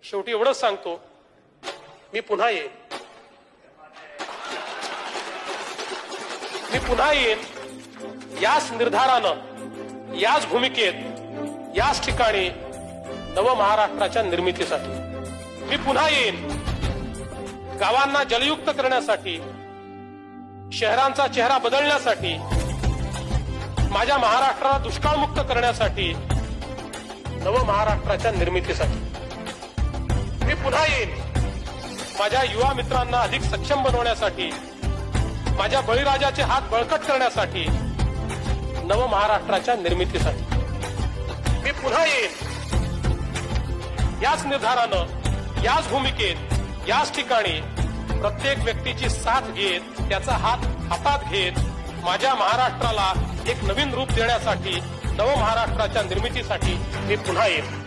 शेवटी एवढंच सांगतो, मी पुन्हा येईन. मी पुन्हा येईन याच निर्धारानं, याच भूमिकेत, याच ठिकाणी नव महाराष्ट्राच्या निर्मितीसाठी. मी पुन्हा येईन गावांना जलयुक्त करण्यासाठी, शहरांचा चेहरा बदलण्यासाठी, माझ्या महाराष्ट्राला दुष्काळमुक्त करण्यासाठी, नव महाराष्ट्राच्या निर्मितीसाठी. मी पुन्हा येईन माझ्या युवा मित्रांना अधिक सक्षम बनवण्यासाठी, माझ्या बळीराजाचे हात बळकट करण्यासाठी, नव महाराष्ट्राच्या निर्मितीसाठी. मी पुन्हा येईन याच निर्धारानं, याच भूमिकेत, याच ठिकाणी प्रत्येक व्यक्तीची साथ घेत, त्याचा हात हातात घेत, माझ्या महाराष्ट्राला एक नवीन रूप देण्यासाठी, नव महाराष्ट्राच्या निर्मितीसाठी मी पुन्हा येईन.